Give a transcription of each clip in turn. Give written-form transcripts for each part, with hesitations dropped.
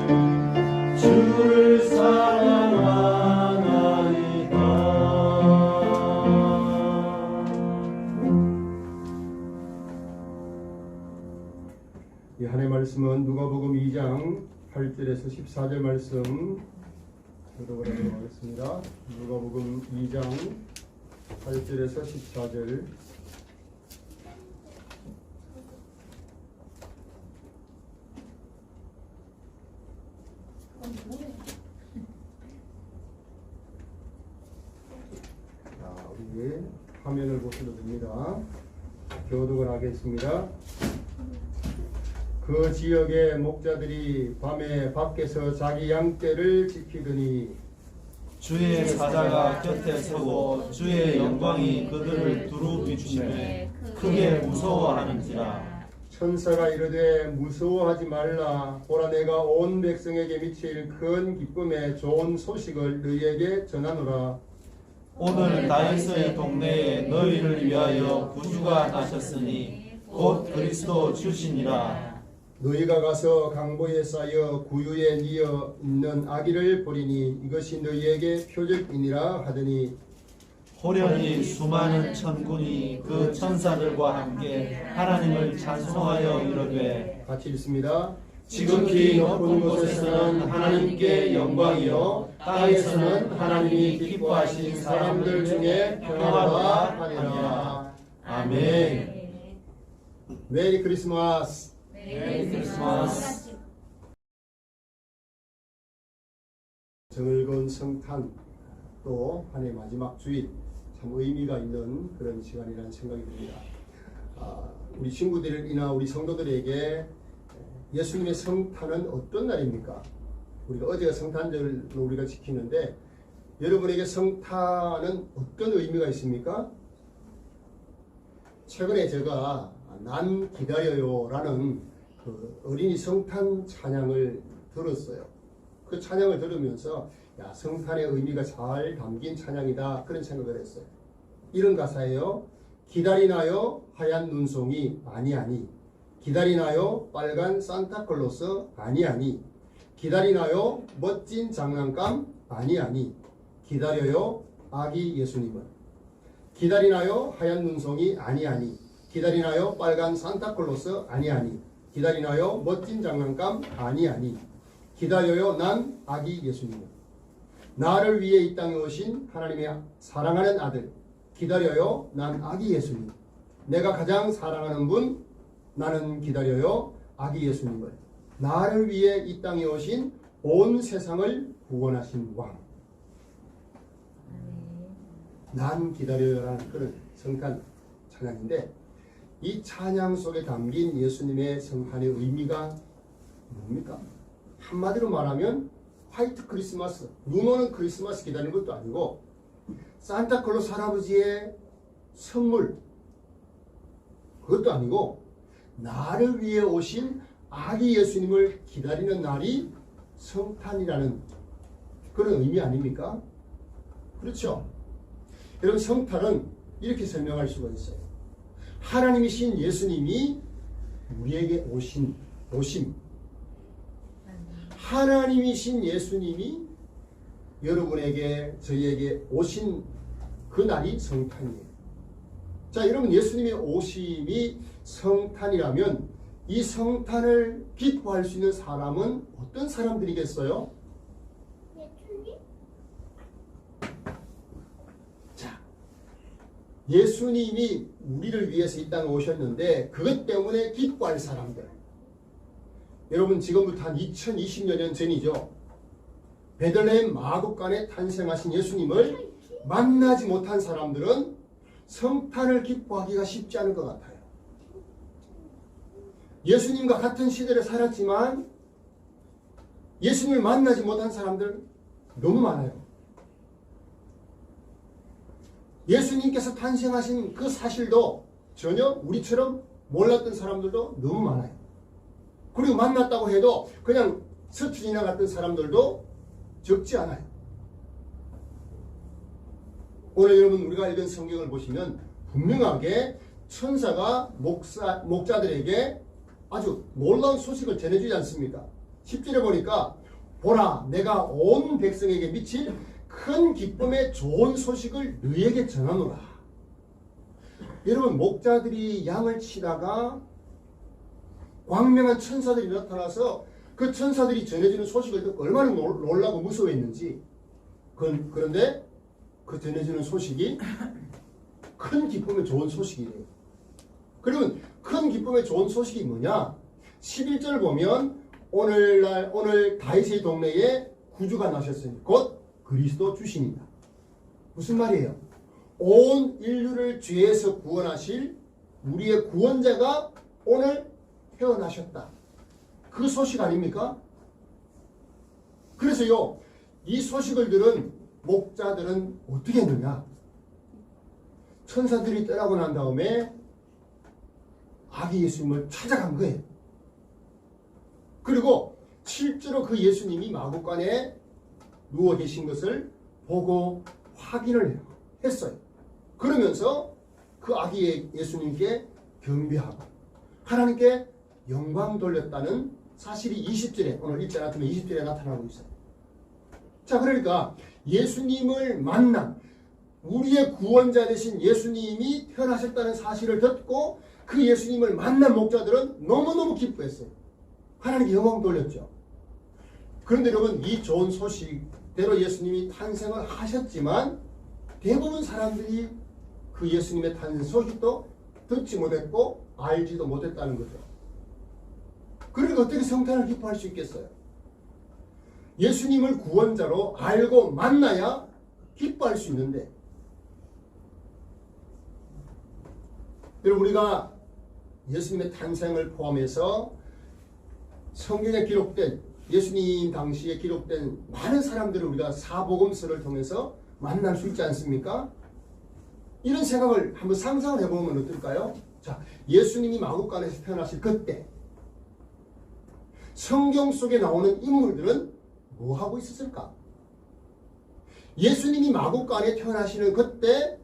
주를 사랑하나이다. 이 하나님의 말씀은 누가복음 2장 8절에서 14절 말씀 교독하도록 하겠습니다. 누가복음 2장 8절에서 14절. 우리 화면을 보셔도 됩니다. 교독을 하겠습니다. 그 지역의 목자들이 밤에 밖에서 자기 양떼를 지키더니 주의 사자가 곁에 서고 주의 영광이 그들을 두루 비추매 크게 무서워하는지라. 천사가 이르되 무서워하지 말라. 보라, 내가 온 백성에게 미칠 큰 기쁨의 좋은 소식을 너희에게 전하노라. 오늘 다윗의 동네에 너희를 위하여 구주가 나셨으니 곧 그리스도 주시니라. 너희가 가서 강보에 쌓여 구유에 뉘어 있는 아기를 보리니 이것이 너희에게 표적이니라 하더니 호련히 수많은 천군이 그 천사들과 함께 하나님을 찬송하여 이르되. 같이 읽습니다. 지극히 높은 곳에서는 하나님께 영광이요 땅에서는 하나님이 기뻐하신 사람들 중에 평화가 하리라. 아멘. 메리 크리스마스. 메리 크리스마스. 정을건 성탄, 또 한 해 마지막 주일, 참 의미가 있는 그런 시간이라는 생각이 듭니다. 우리 친구들이나 우리 성도들에게 예수님의 성탄은 어떤 날입니까? 우리가 어제가 성탄절로 우리가 지키는데 여러분에게 성탄은 어떤 의미가 있습니까? 최근에 제가 난 기다려요 라는 그 어린이 성탄 찬양을 들었어요. 그 찬양을 들으면서 야, 성탄의 의미가 잘 담긴 찬양이다, 그런 생각을 했어요. 이런 가사예요. 기다리나요 하얀 눈송이 아니아니, 기다리나요 빨간 산타클로스 아니아니, 기다리나요 멋진 장난감 아니아니, 기다려요 아기 예수님을. 기다리나요 하얀 눈송이 아니아니, 기다리나요 빨간 산타클로스 아니아니, 기다리나요 멋진 장난감 아니아니, 기다려요 난 아기 예수님을. 나를 위해 이 땅에 오신 하나님의 사랑하는 아들, 기다려요 난 아기 예수님. 내가 가장 사랑하는 분, 나는 기다려요 아기 예수님을. 나를 위해 이 땅에 오신 온 세상을 구원하신 왕. 난 기다려요라는 그런 성탄 찬양인데, 이 찬양 속에 담긴 예수님의 성탄의 의미가 뭡니까? 한마디로 말하면 화이트 크리스마스, 눈 오는 크리스마스 기다리는 것도 아니고, 산타클로스 할아버지의 선물, 그것도 아니고, 나를 위해 오신 아기 예수님을 기다리는 날이 성탄이라는 그런 의미 아닙니까? 그렇죠? 여러분, 성탄은 이렇게 설명할 수가 있어요. 하나님이신 예수님이 우리에게 오심. 하나님이신 예수님이 여러분에게, 저희에게 오신 그 날이 성탄이에요. 자, 여러분, 예수님의 오심이 성탄이라면 이 성탄을 기뻐할 수 있는 사람은 어떤 사람들이겠어요? 자, 예수님이 우리를 위해서 이 땅에 오셨는데 그것 때문에 기뻐할 사람들. 여러분, 지금부터 한 2020여 년 전이죠. 베들레헴 마구간에 탄생하신 예수님을 만나지 못한 사람들은 성탄을 기뻐하기가 쉽지 않은 것 같아요. 예수님과 같은 시대를 살았지만 예수님을 만나지 못한 사람들 너무 많아요. 예수님께서 탄생하신 그 사실도 전혀 우리처럼 몰랐던 사람들도 너무 많아요. 그리고 만났다고 해도 그냥 스쳐 지나갔던 사람들도 적지 않아요. 오늘 여러분, 우리가 읽은 성경을 보시면 분명하게 천사가 목자들에게 아주 놀라운 소식을 전해주지 않습니까? 10절에 보니까 보라 내가 온 백성에게 미칠 큰 기쁨의 좋은 소식을 너희에게 전하노라. 여러분 목자들이 양을 치다가 광명한 천사들이 나타나서 그 천사들이 전해주는 소식을 듣고 얼마나 놀라고 무서워했는지. 그런데 그 전해주는 소식이 큰 기쁨의 좋은 소식이래요. 그러면 큰 기쁨의 좋은 소식이 뭐냐? 11절 보면 오늘 다윗의 동네에 구주가 나셨으니 곧 그리스도 주신이다. 무슨 말이에요? 온 인류를 죄에서 구원하실 우리의 구원자가 오늘 태어나셨다. 그 소식 아닙니까? 그래서요, 이 소식을 들은 목자들은 어떻게 했느냐? 천사들이 떠나고 난 다음에 아기 예수님을 찾아간 거예요. 그리고 실제로 그 예수님이 마구간에 누워 계신 것을 보고 확인을 했어요. 그러면서 그 아기 예수님께 경배하고 하나님께 영광 돌렸다는 사실이 20절에 오늘 읽지 않았지만 20절에 나타나고 있어요. 자, 그러니까 예수님을 만난 우리의 구원자 되신 예수님이 태어나셨다는 사실을 듣고 그 예수님을 만난 목자들은 너무너무 기뻐했어요. 하나님께 영광 돌렸죠. 그런데 여러분 이 좋은 소식대로 예수님이 탄생을 하셨지만 대부분 사람들이 그 예수님의 탄생 소식도 듣지 못했고 알지도 못했다는 거죠. 그러니까 어떻게 성탄을 기뻐할 수 있겠어요? 예수님을 구원자로 알고 만나야 기뻐할 수 있는데 여러분 우리가 예수님의 탄생을 포함해서 성경에 기록된 예수님 당시에 기록된 많은 사람들을 우리가 사복음서를 통해서 만날 수 있지 않습니까? 이런 생각을 한번 상상을 해보면 어떨까요? 자, 예수님이 마구간에서 태어나실 그때 성경 속에 나오는 인물들은 뭐 하고 있었을까? 예수님이 마구간에 태어나시는 그때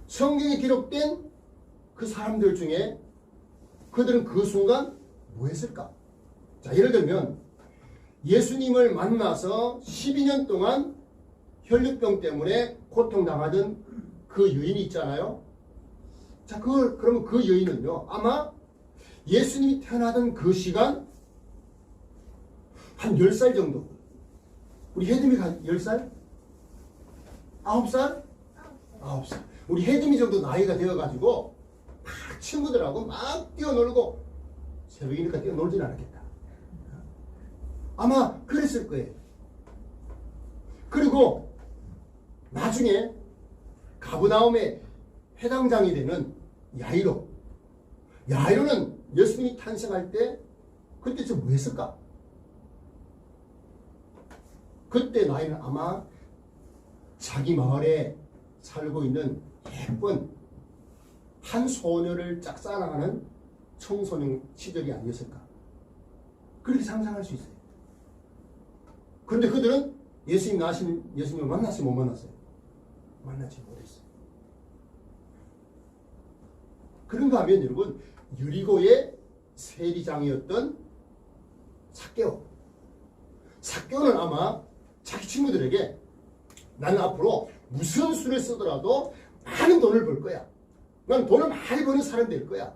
성경에 기록된 그 사람들 중에 그들은 그 순간 뭐 했을까? 자, 예를 들면 예수님을 만나서 12년 동안 혈류병 때문에 고통당하던 그 여인이 있잖아요. 자, 그러면 그 여인은요, 아마 예수님이 태어나던 그 시간 한 10살 정도. 우리 혜림이가 10살? 9살? 9살. 우리 혜림이 정도 나이가 되어가지고 막 친구들하고 막 뛰어놀고 새벽이니까 뛰어놀진 않았겠다. 아마 그랬을 거예요. 그리고 나중에 가브나움의 회당장이 되는 야이로는 예수님이 탄생할 때 그때 좀 뭐 했을까? 그때 나이는 아마 자기 마을에 살고 있는 예쁜 한 소녀를 짝사랑하는 청소년 시절이 아니었을까? 그렇게 상상할 수 있어요. 그런데 그들은 예수님을 만났어요? 못 만났어요? 만나지 못했어요. 그런가 하면 여러분 여리고의 세리장이었던 삭개오는 아마 자기 친구들에게 나는 앞으로 무슨 수를 쓰더라도 많은 돈을 벌 거야. 난 돈을 많이 버는 사람 될 거야.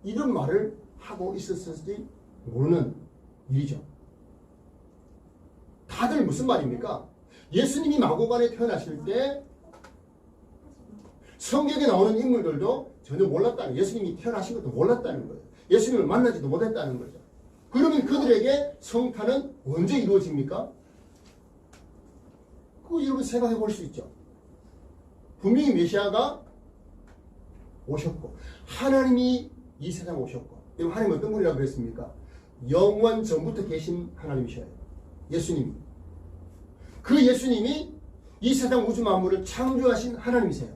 이런 말을 하고 있었을지 모르는 일이죠. 다들 무슨 말입니까? 예수님이 마구간에 태어나실 때 성경에 나오는 인물들도 전혀 몰랐다는, 예수님이 태어나신 것도 몰랐다는 거예요. 예수님을 만나지도 못했다는 거죠. 그러면 그들에게 성탄은 언제 이루어집니까? 그거 여러분 생각해 볼 수 있죠. 분명히 메시아가 오셨고 하나님이 이 세상에 오셨고, 여러분 하나님 어떤 분이라고 그랬습니까? 영원 전부터 계신 하나님이셔요. 예수님이. 그 예수님이 이 세상 우주 만물을 창조하신 하나님이세요.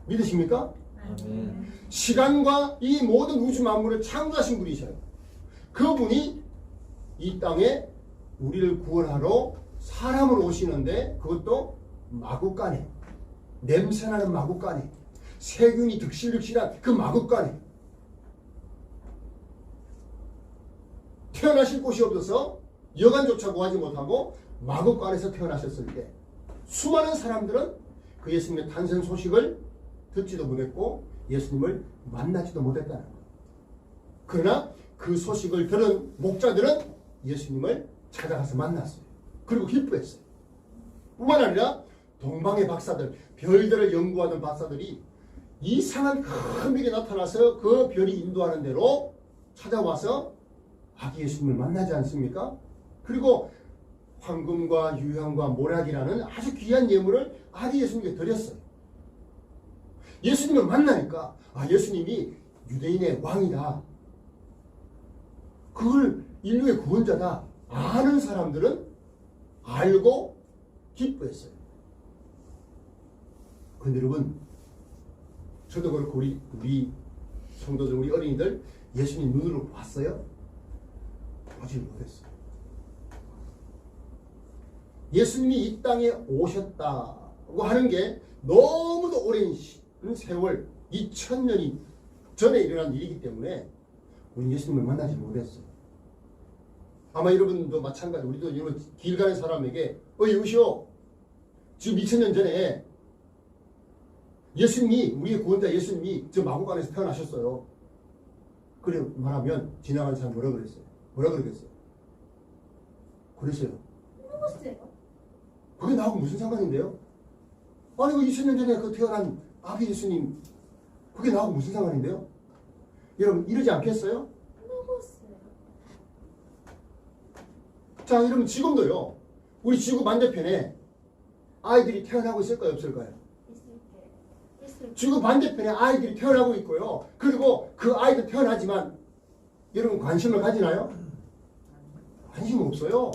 믿으십니까? 아멘. 시간과 이 모든 우주 만물을 창조하신 분이셔요. 그분이 이 땅에 우리를 구원하러 사람으로 오시는데 그것도 마구간에, 냄새나는 마구간에, 세균이 득실득실한 그 마구간에 태어나실 곳이 없어서 여관조차 구하지 못하고 마곡간에서 태어나셨을 때 수많은 사람들은 그 예수님의 탄생 소식을 듣지도 못했고 예수님을 만나지도 못했다는 거예요. 그러나 그 소식을 들은 목자들은 예수님을 찾아가서 만났어요. 그리고 기뻐했어요. 뿐만 아니라 동방의 박사들, 별들을 연구하는 박사들이 이상한 큰 별이 나타나서 그 별이 인도하는 대로 찾아와서 아기 예수님을 만나지 않습니까? 그리고 황금과 유향과 모락이라는 아주 귀한 예물을 아기 예수님께 드렸어요. 예수님을 만나니까 예수님이 유대인의 왕이다. 그걸 인류의 구원자다. 아는 사람들은 알고 기뻐했어요. 그런데 여러분, 저도 그렇고 우리 성도들, 우리 어린이들 예수님 눈으로 봤어요? 보지 못했어요. 예수님이 이 땅에 오셨다고 하는 게 너무도 오랜 세월, 2000년이 전에 일어난 일이기 때문에 우리 예수님을 만나지 못했어요. 아마 여러분도 마찬가지, 우리도 여러분 길 가는 사람에게 여보시오, 지금 2000년 전에 예수님이, 우리의 구원자 예수님이 저 마구간에서 태어나셨어요. 그래 말하면 지나가는 사람 뭐라 그랬어요? 뭐라 그러겠어요? 그랬어요. 누구세요? 그게 나하고 무슨 상관인데요? 아니 그 2000년 전에 그 태어난 아기 예수님, 그게 나하고 무슨 상관인데요? 여러분 이러지 않겠어요? 누구세요? 자, 여러분 지금도요, 우리 지구 반대편에 아이들이 태어나고 있을까요, 없을까요? 있을게. 지구 반대편에 아이들이 태어나고 있고요. 그리고 그 아이들 태어나지만 여러분 관심을 가지나요? 관심 없어요.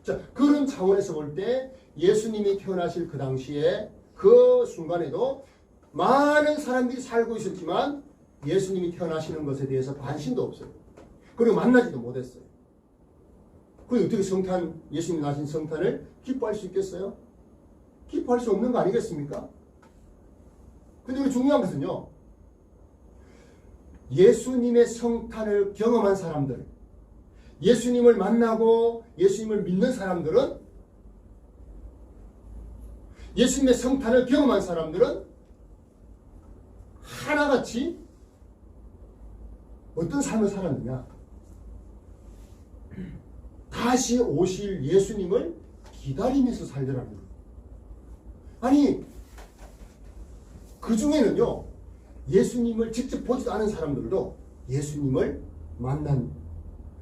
자, 그런 차원에서 볼 때 예수님이 태어나실 그 당시에 그 순간에도 많은 사람들이 살고 있었지만 예수님이 태어나시는 것에 대해서 관심도 없어요. 그리고 만나지도 못했어요. 그럼 어떻게 예수님이 나신 성탄을 기뻐할 수 있겠어요? 기뻐할 수 없는 거 아니겠습니까? 근데 우리 중요한 것은요, 예수님의 성탄을 경험한 사람들, 예수님을 만나고 예수님을 믿는 사람들은, 예수님의 성탄을 경험한 사람들은 하나같이 어떤 삶을 살았느냐? 다시 오실 예수님을 기다리면서 살더라는 거예요. 아니, 그 중에는요, 예수님을 직접 보지도 않은 사람들도 예수님을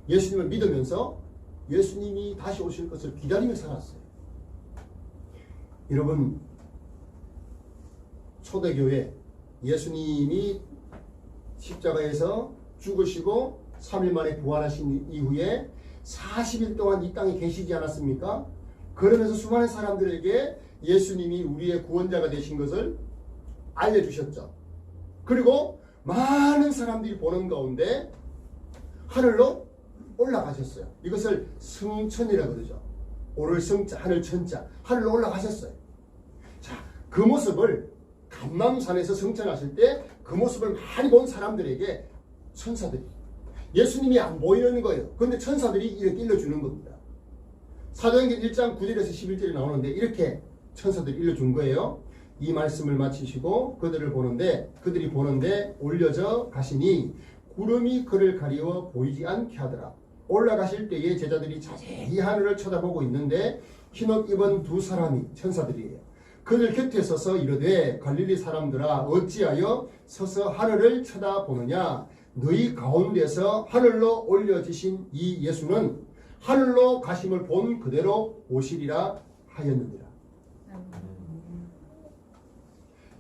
예수님을 믿으면서 예수님이 다시 오실 것을 기다리며 살았어요. 여러분, 초대교회 예수님이 십자가에서 죽으시고 3일 만에 부활하신 이후에 40일 동안 이 땅에 계시지 않았습니까? 그러면서 수많은 사람들에게 예수님이 우리의 구원자가 되신 것을 알려주셨죠. 그리고 많은 사람들이 보는 가운데 하늘로 올라가셨어요. 이것을 승천이라고 그러죠. 오를 성자, 하늘 천자, 하늘로 올라가셨어요. 자, 그 모습을 감람산에서 성천하실 때 그 모습을 많이 본 사람들에게 천사들이, 예수님이 안 보이는 거예요. 그런데 천사들이 이렇게 일러주는 겁니다. 사도행전 1장 9절에서 11절에 나오는데 이렇게 천사들이 일러준 거예요. 이 말씀을 마치시고 그들이 보는데 올려져 가시니 구름이 그를 가리워 보이지 않게 하더라. 올라가실 때에 제자들이 자세히 하늘을 쳐다보고 있는데 흰옷 입은 두 사람이 천사들이에요. 그들 곁에 서서 이르되 갈릴리 사람들아 어찌하여 서서 하늘을 쳐다보느냐? 너희 가운데서 하늘로 올려지신 이 예수는 하늘로 가심을 본 그대로 오시리라 하였느니라.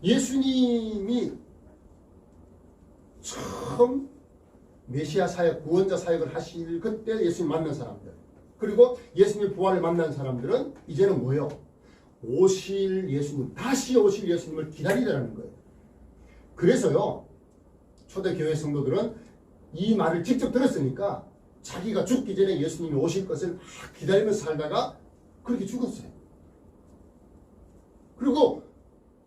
예수님이 처음 메시아 사역, 구원자 사역을 하실 그때 예수님 만난 사람들, 그리고 예수님 부활을 만난 사람들은 이제는 뭐예요? 오실 예수님, 다시 오실 예수님을 기다리라는 거예요. 그래서요, 초대교회 성도들은 이 말을 직접 들었으니까 자기가 죽기 전에 예수님이 오실 것을 막 기다리면서 살다가 그렇게 죽었어요. 그리고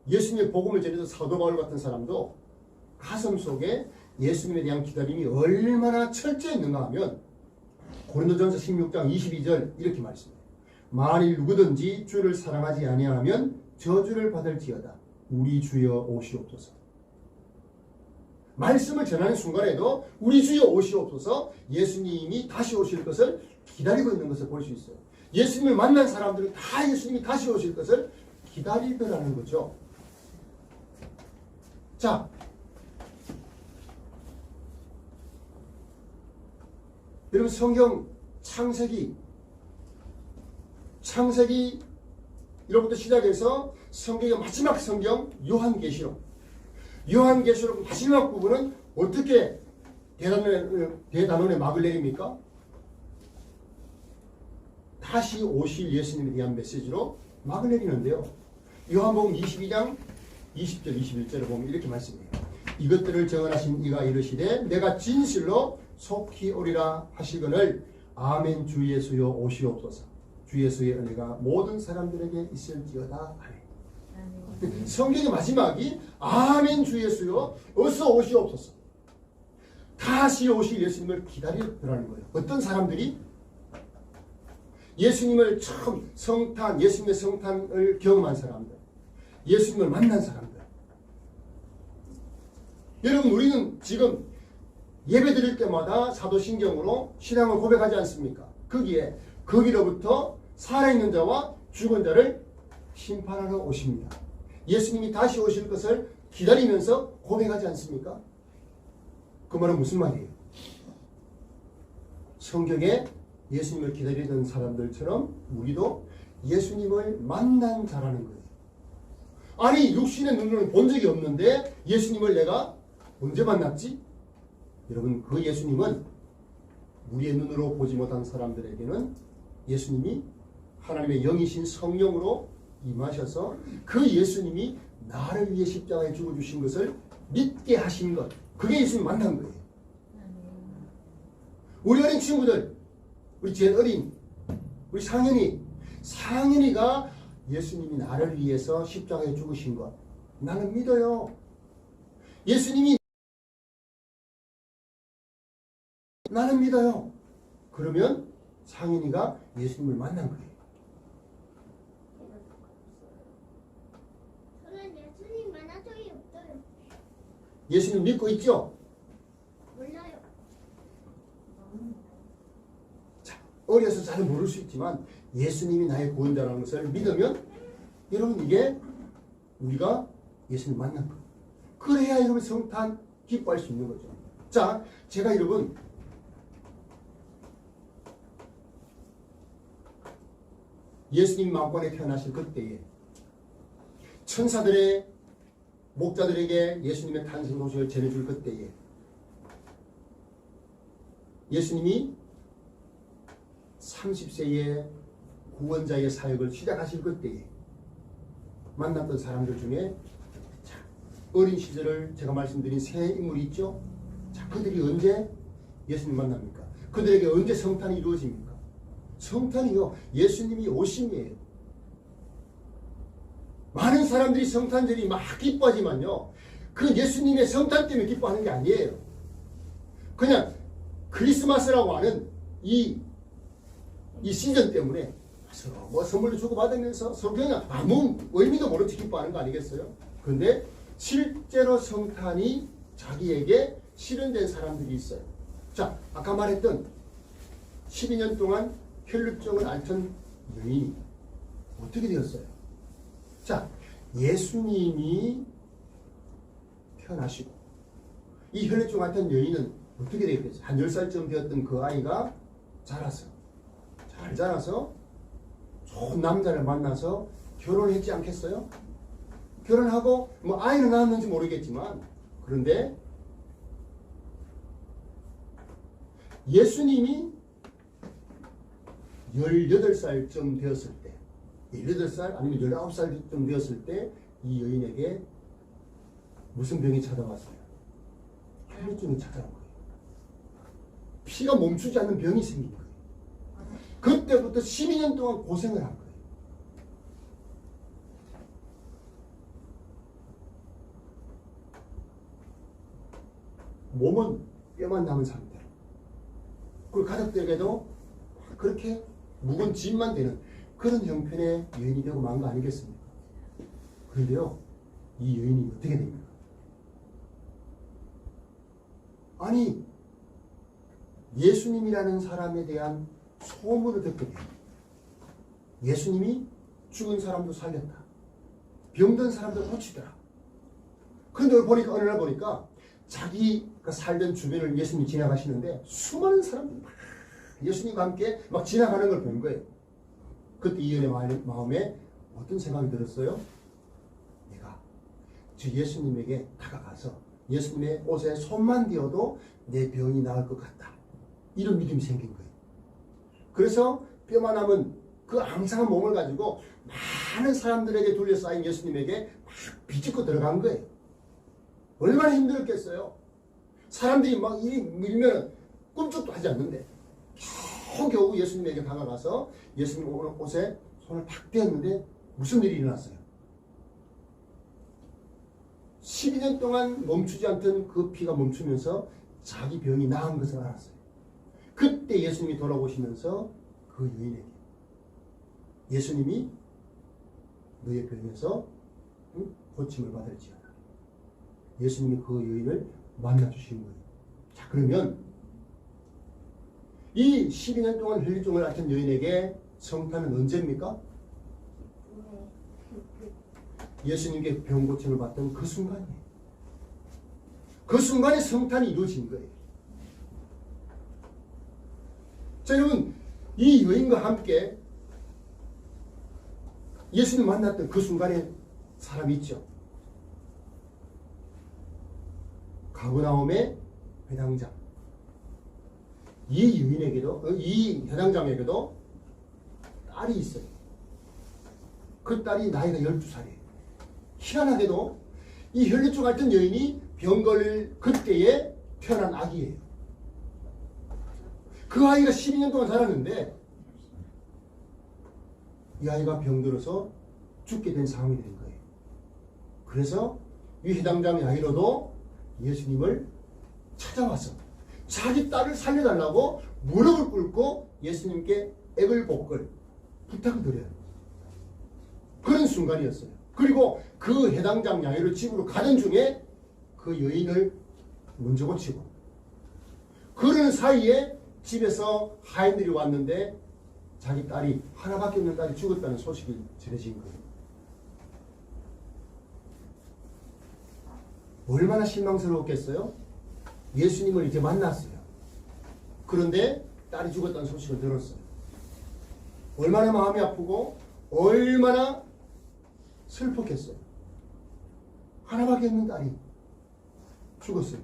예수님의 복음을 전해서 사도 바울 같은 사람도 가슴 속에 예수님에 대한 기다림이 얼마나 철저했는가 하면 고린도전서 16장 22절 이렇게 말씀해요. 만일 누구든지 주를 사랑하지 아니하면 저주를 받을지어다. 우리 주여 오시옵소서. 말씀을 전하는 순간에도 우리 주여 오시옵소서, 예수님이 다시 오실 것을 기다리고 있는 것을 볼 수 있어요. 예수님을 만난 사람들은 다 예수님이 다시 오실 것을 기다리더라는 거죠. 자, 여러분 성경 창세기 이로부터 시작해서 성경의 마지막 성경 요한계시록 마지막 부분은 어떻게 대단원의 막을 내립니까? 다시 오실 예수님에 대한 메시지로 막을 내리는데요. 요한복음 22장 20절 21절을 보면 이렇게 말씀해요. 이것들을 정언하신 이가 이르시되 내가 진실로 속히 오리라 하시거늘 아멘. 주 예수여 오시옵소서. 주 예수의 은혜가 모든 사람들에게 있을지어다. 아멘. 성경의 마지막이 아멘. 주 예수여 어서 오시옵소서. 다시 오실 예수님을 기다리더라는 거예요. 어떤 사람들이? 예수님을 처음 예수님의 성탄을 경험한 사람들, 예수님을 만난 사람들. 여러분, 우리는 지금 예배 드릴 때마다 사도신경으로 신앙을 고백하지 않습니까? 거기로부터 살아있는 자와 죽은 자를 심판하러 오십니다. 예수님이 다시 오실 것을 기다리면서 고백하지 않습니까? 그 말은 무슨 말이에요? 성경에 예수님을 기다리던 사람들처럼 우리도 예수님을 만난 자라는 거예요. 아니, 육신의 눈으로는 본 적이 없는데 예수님을 내가 언제 만났지? 여러분, 그 예수님은 우리의 눈으로 보지 못한 사람들에게는 예수님이 하나님의 영이신 성령으로 임하셔서 그 예수님이 나를 위해 십자가에 죽어주신 것을 믿게 하신 것, 그게 예수님 만난 거예요. 우리 어린 친구들, 우리 제일 어린 우리 상현이가 예수님이 나를 위해서 십자가에 죽으신 것 나는 믿어요. 예수님이 나는 믿어요. 그러면 상현이가 예수님을 만난 거예요. 저는 예수님 만난 적이 없어요. 예수님 믿고 있죠? 몰라요. 자, 어려서 잘 모를 수 있지만 예수님이 나의 구원자라는 것을 믿으면 여러분 이게 우리가 예수님 만난 거예요. 그래야 여러분 성탄 기뻐할 수 있는 거죠. 자, 제가 여러분 예수님 마음권에 태어나실 그때에 천사들의 목자들에게 예수님의 탄생 소식을 전해줄 그때에 예수님이 30세의 구원자의 사역을 시작하실 그때에 만났던 사람들 중에 자, 어린 시절을 제가 말씀드린 세 인물이 있죠. 자, 그들이 언제 예수님 만납니까? 그들에게 언제 성탄이 이루어집니까? 성탄이요, 예수님이 오심이에요. 많은 사람들이 성탄절이 막 기뻐하지만요, 그 예수님의 성탄 때문에 기뻐하는 게 아니에요. 그냥 크리스마스라고 하는 이 시즌 때문에 서로 뭐 선물도 주고받으면서 서로 그냥 아무 의미도 모른 채 기뻐하는 거 아니겠어요? 그런데 실제로 성탄이 자기에게 실현된 사람들이 있어요. 자, 아까 말했던 12년 동안 혈루증을 앓던 여인이 어떻게 되었어요? 자, 예수님이 태어나시고 이 혈루증 앓던 여인은 어떻게 되었겠어요? 한 10살쯤 되었던 그 아이가 잘 자라서 좋은 남자를 만나서 결혼했지 않겠어요? 결혼하고 뭐 아이는 낳았는지 모르겠지만, 그런데 예수님이 18살쯤 되었을 때, 18살 아니면 19살쯤 되었을 때 이 여인에게 무슨 병이 찾아왔어요? 혈루증이 찾아온 거예요. 피가 멈추지 않는 병이 생긴 거예요. 그때부터 12년 동안 고생을 한 거예요. 몸은 뼈만 남은 상태. 그리고 가족들에게도 그렇게 묵은 짐만 되는 그런 형편의 여인이 되고 만 거 아니겠습니까? 그런데요, 이 여인이 어떻게 됩니까? 아니, 예수님이라는 사람에 대한 소문을 듣게 돼요. 예수님이 죽은 사람도 살렸다. 병든 사람도 고치더라. 그런데 보니까 어느 날 보니까 자기가 살던 주변을 예수님이 지나가시는데 수많은 사람들이 막 예수님과 함께 막 지나가는 걸 본 거예요. 그때 이 여인의 마음에 어떤 생각이 들었어요? 내가 주 예수님에게 다가가서 예수님의 옷에 손만 대어도 내 병이 나을 것 같다. 이런 믿음이 생긴 거예요. 그래서 뼈만 남은 그 앙상한 몸을 가지고 많은 사람들에게 둘러싸인 예수님에게 막 비집고 들어간 거예요. 얼마나 힘들었겠어요. 사람들이 막 이 밀면 꿈쩍도 하지 않는데 겨우 예수님에게 다가가서 예수님 옷에 손을 탁 대었는데 무슨 일이 일어났어요? 12년 동안 멈추지 않던 그 피가 멈추면서 자기 병이 나은 것을 알았어요. 그때 예수님이 돌아오시면서 그 여인에게 예수님이 너의 병에서 고침을 받을지어다. 예수님이 그 여인을 만나주신 거예요. 자, 그러면 이 12년 동안 혈류증을 앓던 여인에게 성탄은 언제입니까? 예수님께 병 고침을 받던 그 순간이에요. 그 순간에 성탄이 이루어진 거예요. 자, 여러분, 이 여인과 함께 예수님 만났던 그 순간에 사람이 있죠. 가버나움의 회당장. 이 유인에게도, 이 회당장에게도 딸이 있어요. 그 딸이 나이가 12살이에요. 희한하게도 이 혈류증 앓던 여인이 병 걸릴 그때에 태어난 아기예요. 그 아이가 12년 동안 살았는데 이 아이가 병들어서 죽게 된 상황이 된 거예요. 그래서 이 회당장의 아이로도 예수님을 찾아와서 자기 딸을 살려달라고 무릎을 꿇고 예수님께 애걸복걸 부탁을 드려요. 그런 순간이었어요. 그리고 그 회당장 야이로 집으로 가던 중에 그 여인을 먼저 고치고 그런 사이에 집에서 하인들이 왔는데 자기 딸이 하나밖에 없는 딸이 죽었다는 소식이 전해진 거예요. 얼마나 실망스러웠겠어요? 예수님을 이제 만났어요. 그런데 딸이 죽었다는 소식을 들었어요. 얼마나 마음이 아프고 얼마나 슬펐겠어요. 하나밖에 없는 딸이 죽었어요.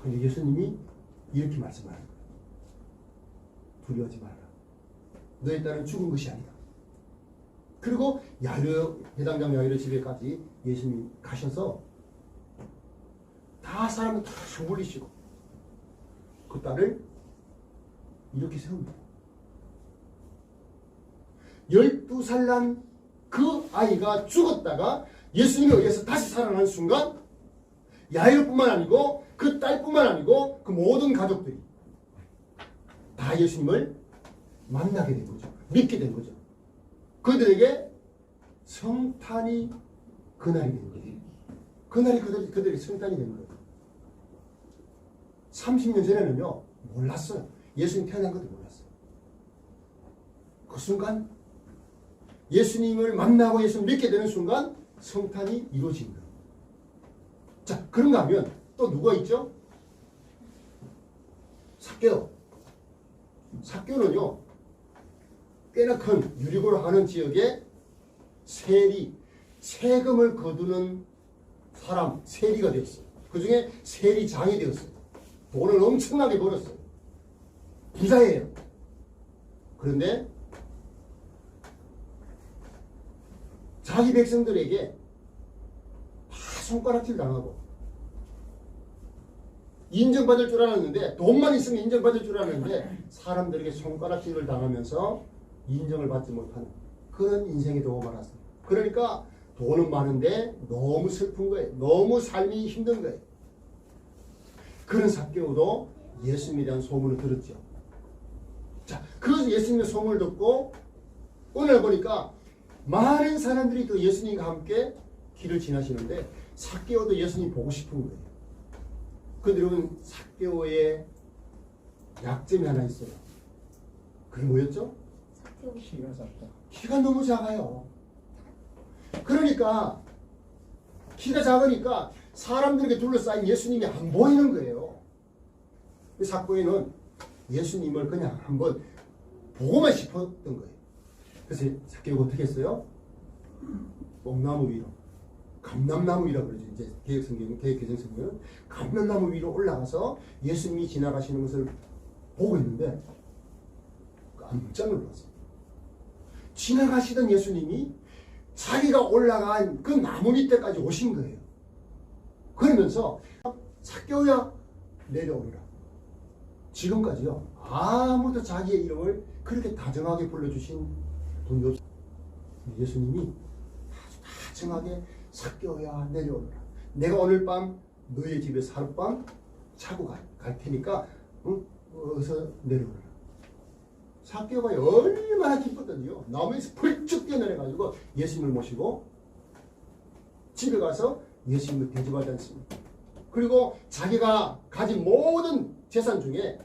그런데 예수님이 이렇게 말씀하는 거예요. 두려워하지 마라. 너의 딸은 죽은 것이 아니다. 그리고 야이로, 회당장 야이로 집에까지 예수님이 가셔서 다 사람을 다 물리시고 그 딸을 이렇게 세웁니다. 12살 난 그 아이가 죽었다가 예수님에 의해서 다시 살아난 순간 야이로뿐만 아니고 그 딸뿐만 아니고 그 모든 가족들이 다 예수님을 만나게 된 거죠. 믿게 된 거죠. 그들에게 성탄이 그날이 된 거예요. 그날이 그들이 성탄이 된 거예요. 30년 전에는요 몰랐어요. 예수님 태어난 것도 몰랐어요. 그 순간 예수님을 만나고 예수님을 믿게 되는 순간 성탄이 이루어진 거예요. 자, 그런가 하면 또 누가 있죠? 삭개오. 삭개오는요 꽤나 큰 유리고를 하는 지역에 세금을 거두는 사람, 세리가 되었어요. 그 중에 세리장이 되었어요. 돈을 엄청나게 벌었어요. 부자예요. 그런데 자기 백성들에게 다 손가락질 당하고 인정받을 줄 알았는데 돈만 있으면 인정받을 줄 알았는데 사람들에게 손가락질을 당하면서 인정을 받지 못하는 그런 인생이 되고 말았어요. 그러니까 돈은 많은데 너무 슬픈 거예요. 너무 삶이 힘든 거예요. 그런 삭개오도 예수님에 대한 소문을 들었죠. 자, 그 예수님의 소문을 듣고 오늘 보니까 많은 사람들이 그 예수님과 함께 길을 지나시는데 삭개오도 예수님 보고 싶은 거예요. 그런데 여러분 삭개오의 약점이 하나 있어요. 그게 뭐였죠? 키가 작다. 키가 너무 작아요. 그러니까 키가 작으니까 사람들에게 둘러싸인 예수님이 안 보이는 거예요. 삭개오는 예수님을 그냥 한번 보고만 싶었던 거예요. 그래서 삭개오가 어떻게 했어요? 뽕나무 위로, 감람나무 위라고 그러죠. 이제 개혁개정성경은 감람나무 위로 올라가서 예수님이 지나가시는 것을 보고 있는데 깜짝 놀랐어요. 지나가시던 예수님이 자기가 올라간 그 나무 밑에까지 오신 거예요. 그러면서 삭개오야 내려오라. 지금까지요 아무도 자기의 이름을 그렇게 다정하게 불러주신 분이 없어요. 예수님이 아주 다정하게 삭개오야 내려오라. 내가 오늘 밤 너의 집에서 하룻밤 자고 갈 테니까 응? 어서 내려오라. 삭개오가 얼마나 기뻤던지요. 나무에서 펄쩍 뛰어내려가지고 예수님을 모시고 집에 가서 예수님을 대접하지 않습니다. 그리고 자기가 가진 모든 재산 중에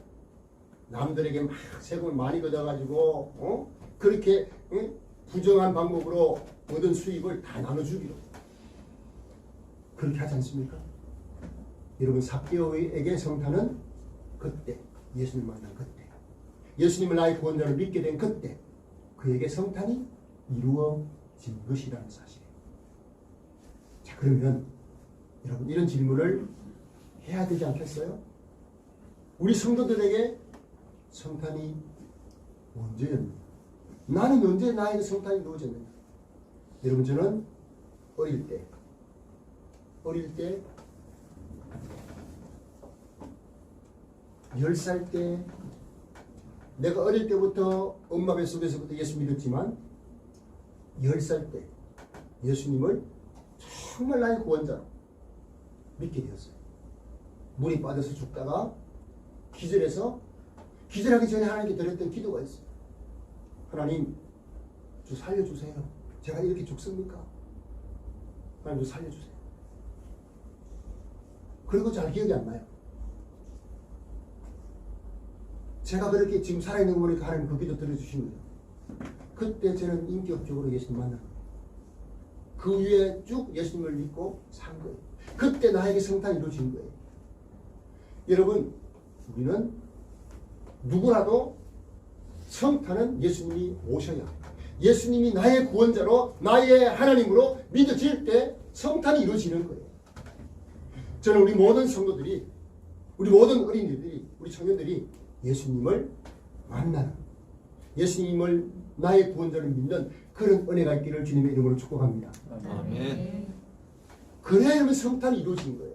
남들에게 막 세금을 많이 걷어가지고 그렇게 부정한 방법으로 얻은 수입을 다 나눠주기로 그렇게 하지 않습니까? 여러분 삭개오에게 성탄은 그때 예수님 만난 그때 예수님을 나의 구원자로 믿게 된 그때 그에게 성탄이 이루어진 것이라는 사실이에요. 자 그러면 여러분 이런 질문을 해야 되지 않겠어요? 우리 성도들에게 성탄이 언제였는가? 나는 언제 나에게 성탄이 이루어졌는가? 여러분 저는 어릴 때 10살 때 내가 어릴 때부터 엄마 뱃속에서부터 예수 믿었지만 10살 때 예수님을 정말 나의 구원자로 믿게 되었어요. 물이 빠져서 죽다가 기절하기 전에 하나님께 드렸던 기도가 있어요. 하나님 저 살려주세요. 제가 이렇게 죽습니까? 하나님 저 살려주세요. 그리고 잘 기억이 안 나요. 제가 그렇게 지금 살아있는 거 보니까 하나님 그 기도 들어주신 거예요. 그때 저는 인격적으로 예수님 만난 거예요. 그 위에 쭉 예수님을 믿고 산 거예요. 그때 나에게 성탄이 이루어진 거예요. 여러분 우리는 누구라도 성탄은 예수님이 오셔야 예수님이 나의 구원자로 나의 하나님으로 믿어질 때 성탄이 이루어지는 거예요. 저는 우리 모든 성도들이 우리 모든 어린이들이 우리 청년들이 예수님을 만나는 예수님을 나의 구원자로 믿는 그런 은혜가 있기를 주님의 이름으로 축복합니다. 아멘. 그래야 여러분 성탄이 이루어진 거예요.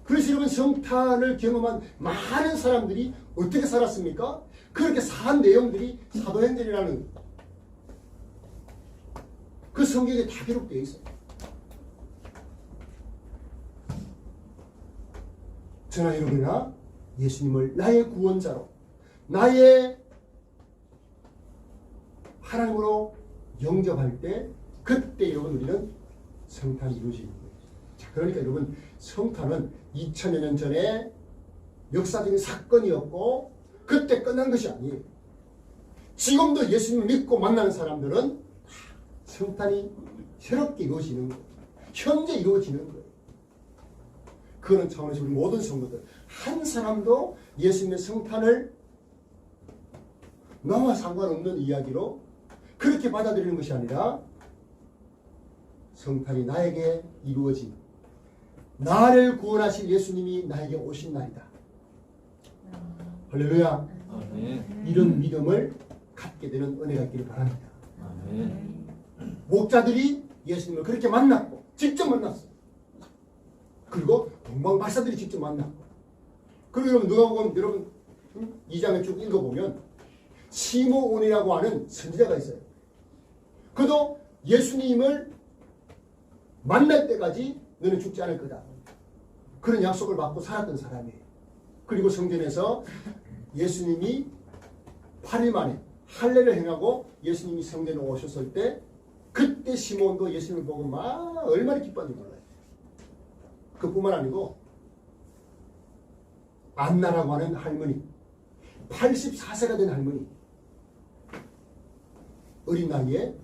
그래서 여러분 성탄을 경험한 많은 사람들이 어떻게 살았습니까? 그렇게 산 내용들이 사도행전이라는 그 성경에 다 기록되어 있어요. 저나 여러분이나 예수님을 나의 구원자로 나의 하나님으로 영접할 때 그때 여러분 우리는 성탄이 이루어지는 거예요. 자, 그러니까 여러분 성탄은 2000여 년 전에 역사적인 사건이었고 그때 끝난 것이 아니에요. 지금도 예수님을 믿고 만나는 사람들은 성탄이 새롭게 이루어지는 거예요. 현재 이루어지는 거예요. 그런 차원에서 우리 모든 성도들 한 사람도 예수님의 성탄을 나와 상관없는 이야기로 그렇게 받아들이는 것이 아니라 성탄이 나에게 이루어진 나를 구원하실 예수님이 나에게 오신 날이다. 할렐루야. 아멘. 이런 믿음을 갖게 되는 은혜가 있기를 바랍니다. 아멘. 목자들이 예수님을 그렇게 만났고 직접 만났어요. 그리고 동방박사들이 직접 만났고 그리고 여러분 누가복음 여러분 2장을 쭉 읽어보면 시므온이라고 하는 선지자가 있어요. 그도 예수님을 만날 때까지 너는 죽지 않을 거다. 그런 약속을 받고 살았던 사람이에요. 그리고 성전에서 예수님이 8일 만에 할례를 행하고 예수님이 성전에 오셨을 때 그때 시몬도 예수님을 보고 막 얼마나 기뻤는지 몰라요. 그뿐만 아니고 안나라고 하는 할머니, 84세가 된 할머니, 어린 나이에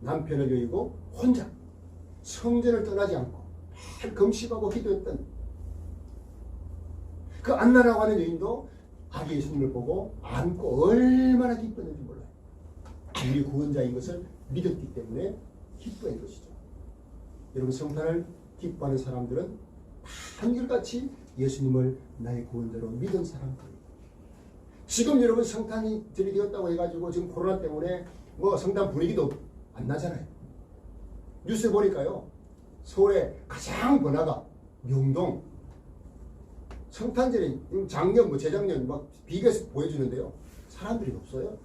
남편을 여의고 혼자 성전을 떠나지 않고 늘 금식하고 기도했던 그 안나라고 하는 여인도 아기 예수님을 보고 안고 얼마나 기뻤는지 몰라요. 우리 구원자인 것을 믿었기 때문에 기뻐한 것이죠. 여러분, 성탄을 기뻐하는 사람들은 한결같이 예수님을 나의 구원자로 믿은 사람들이에요. 지금 여러분 성탄이 되었다고 해가지고 지금 코로나 때문에 뭐 성탄 분위기도 안 나잖아요. 뉴스 보니까요, 서울의 가장 번화가 명동 성탄절에 작년 뭐 재작년 막 비교해서 보여주는데요, 사람들이 없어요.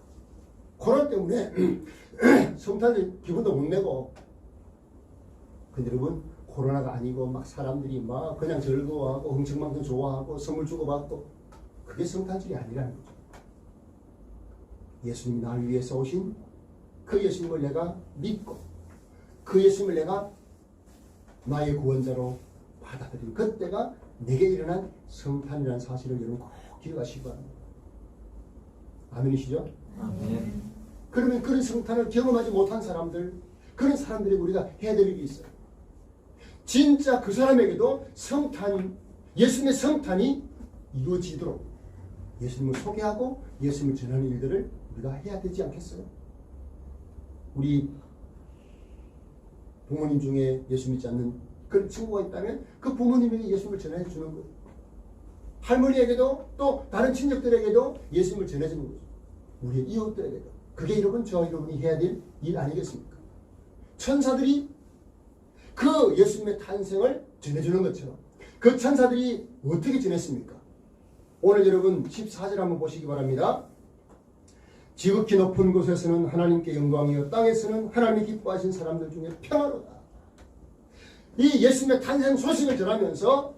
코로나 때문에 성탄절 기분도 못 내고. 근데 여러분, 코로나가 아니고 막 사람들이 막 그냥 즐거워하고 흥청망청 좋아하고 선물 주고받고, 그게 성탄절이 아니라는 거죠. 예수님이 나를 위해서 오신 그 예수님을 내가 믿고 그 예수님을 내가 나의 구원자로 받아들인 그때가 내게 일어난 성탄이라는 사실을 여러분 꼭 기억하시기 바랍니다. 아멘이시죠? 아멘. 그러면 그런 성탄을 경험하지 못한 사람들, 그런 사람들에게 우리가 해야 될 일이 있어요. 진짜 그 사람에게도 성탄, 예수님의 성탄이 이루어지도록 예수님을 소개하고 예수님을 전하는 일들을 우리가 해야 되지 않겠어요? 우리 부모님 중에 예수 믿지 않는 그런 친구가 있다면 그 부모님에게 예수님을 전해 주는 거예요. 할머니에게도 또 다른 친척들에게도 예수님을 전해 주는 거죠. 우리의 이웃들에게도. 그게 여러분, 저 여러분이 해야 될 일 아니겠습니까? 천사들이 그 예수님의 탄생을 전해주는 것처럼 그 천사들이 어떻게 전했습니까? 오늘 여러분 14절 한번 보시기 바랍니다. 지극히 높은 곳에서는 하나님께 영광이요 땅에서는 하나님이 기뻐하신 사람들 중에 평화로다. 이 예수님의 탄생 소식을 전하면서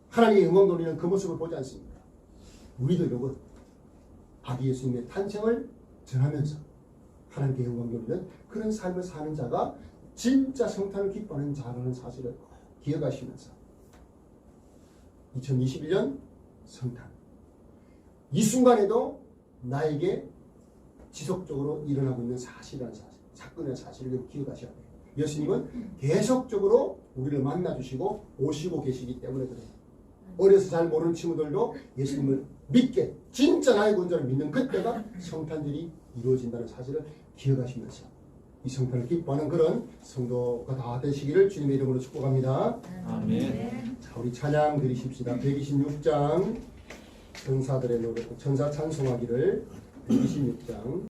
하나님의 영광 돌리는 그 모습을 보지 않습니까? 우리도 여러분 아기 예수님의 탄생을 전하면서 하나님께 영광 돌리는 그런 삶을 사는 자가 진짜 성탄을 기뻐하는 자라는 사실을 기억하시면서 2021년 성탄, 이 순간에도 나에게 지속적으로 일어나고 있는 사실이라는 사실, 사건의 사실을 기억하셔야 돼요. 예수님은 계속적으로 우리를 만나주시고 오시고 계시기 때문에 그래요. 어려서 잘 모르는 친구들도 예수님을 믿게, 진짜 나의 구원자를 믿는 그때가 성탄절이 이루어진다는 사실을 기억하시면서 이 성탄을 기뻐하는 그런 성도가 다 되시기를 주님의 이름으로 축복합니다. 아멘. 자, 우리 찬양 드리십시다. 126장 천사들의 노래, 천사 찬송하기를 126장